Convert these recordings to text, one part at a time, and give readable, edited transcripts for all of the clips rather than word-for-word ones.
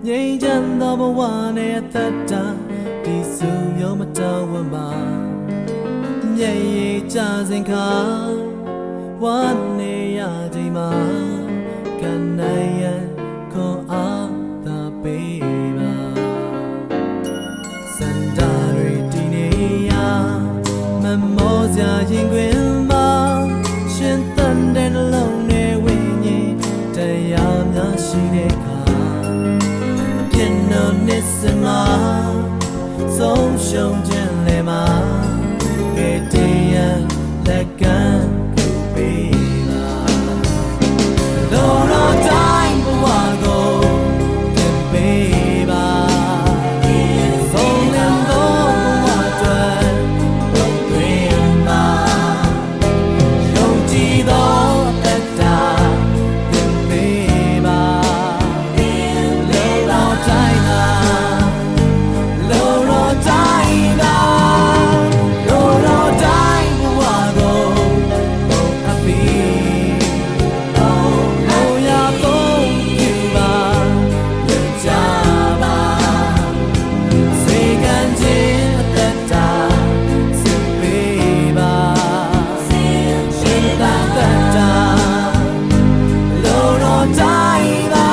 ငြိမ်းချမ်းသောဘဝနဲ့အသက်တာဒီစုမျိုးမတော်ဝမ်းပါမျက်ရည်ကျစဉ်ခါဝမ်းနေရချိန်မှာကနိုင်ရန်ခေါ်အားသာပေးပါစန္ဒာတွေဒီနေရမမောစရာရင်ခွင်မှာရှင်သန်တဲ့နှလုံးနဲ့ဝိညာဉ်တရားများရှိတဲ့အခါပြည့်နှုတ်နေစမှာဆုံးရှုံးခြင်းလည်းမှာကဲတရားလက်ကမ်းကိုပေးပါလောလောတိုင်းဘဝကိုတင်ပေးပါဆုံးလန်းသောဘဝအတွက်လုပ်သွင်းပါယုံကြည်သောအသက်တာတင်ပေးပါလောလောတိုင်းသာလောလောတိုင်းသာလောလောတိုင်းဘဝကိုအပီလောရဖို့ယူပါရကြပါစေကံခြင်းအသက်တာစစ်ပေးပါရှင်သာသက်တာလောလောတိုင်းသာ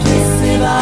ဖြစ်စေပါ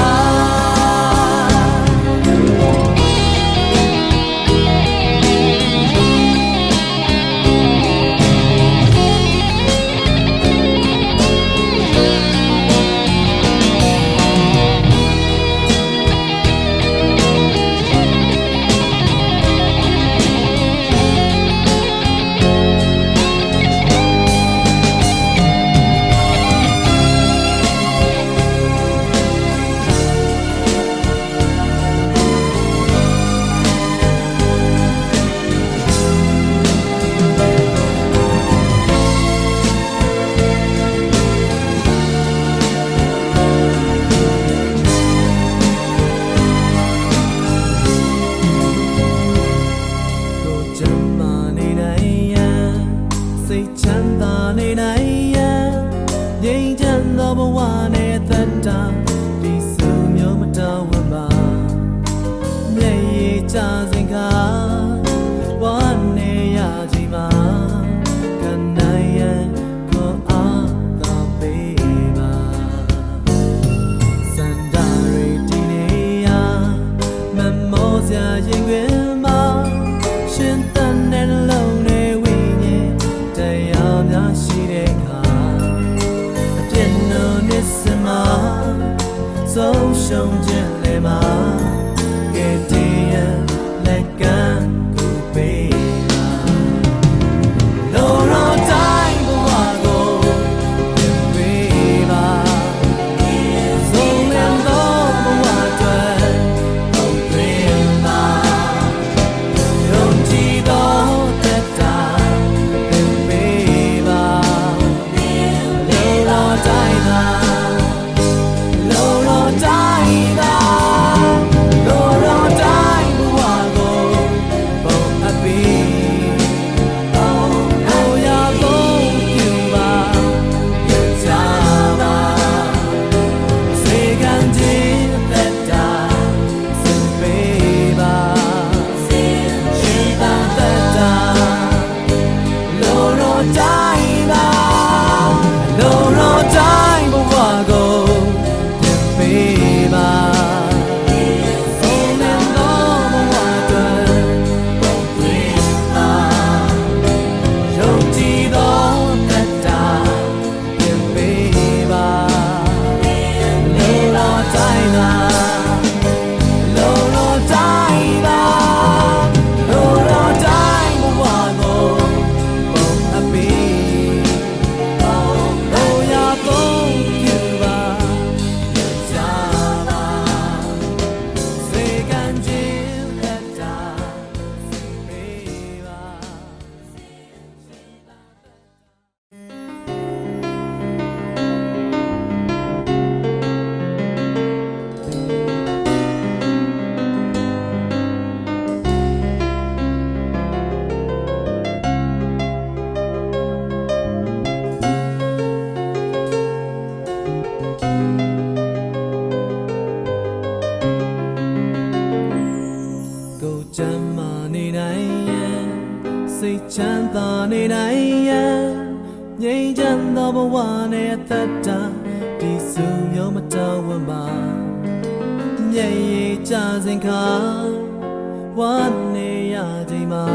စိတ်ချမ်းသာနေနိုင်ရန်ငြိမ်းချမ်းသောဘဝနဲ့သက်တာဒီစုမျိုးမတော်ဝမ်းပါမျက်ရည်ကျစဉ်ခါဝမ်းနေရချိန်မှာကနိုင်ရန်ခေါ်အားသာပေးပါစန္ဒာရီဒီနေရမမောစရာရင်ခွင်မှာရှင်သန်တဲ့နှလုံးနဲ့ဝိညာဉ်တရားများရှိတဲ့အခါအပြည့်နှုတ်နေစမှာဆုံးရှုံးခြင်းလည်းမှာကဲတရားလက်ကမ်းကိုပေးပါလောလောတိုင်းဘဝကိုတင်ပေးပါဆုံးလန်းသောဘဝအတွက်လုပ်သွင်းပါယုံကြည်သောသက်တာတင်ပေးပါလောလောတိုင်းသာလောလောတိုင်းသာ ချမ်းသာနေနိုင်ရန်ငြိမ်းချမ်းသောဘဝနဲ့အသက်တာဒီစုမျိုးမတော်ဝမ်းပါမျက်ရည်ကျစဉ်ခါဝမ်းနေရချိန်မှာ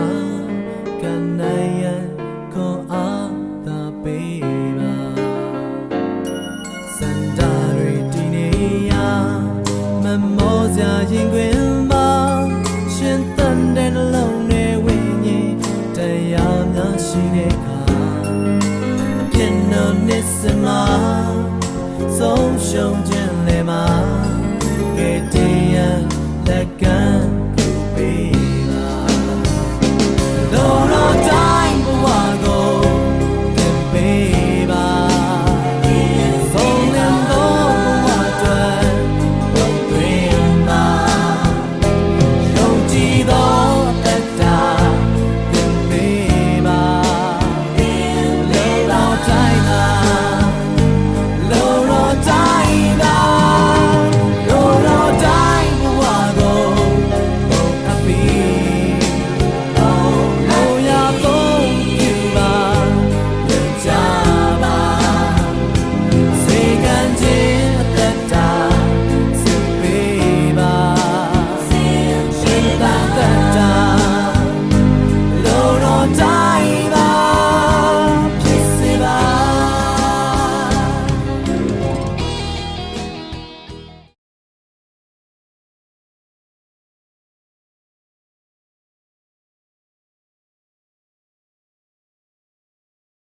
ကနိုင်ရန်ခွန်အားသာပေးပါစန္ဒာတွေဒီနေရမမောစရာရင်ခွင်မှာရှင်တန်တဲ့နှလုံးနဲ့ဝိညာဉ်တရားများရှိတဲ့အခါအပြည့်နှနစ်စမှာဆုံးရှုံးခြင်းလည်းမှာကဲတည်းရလက်က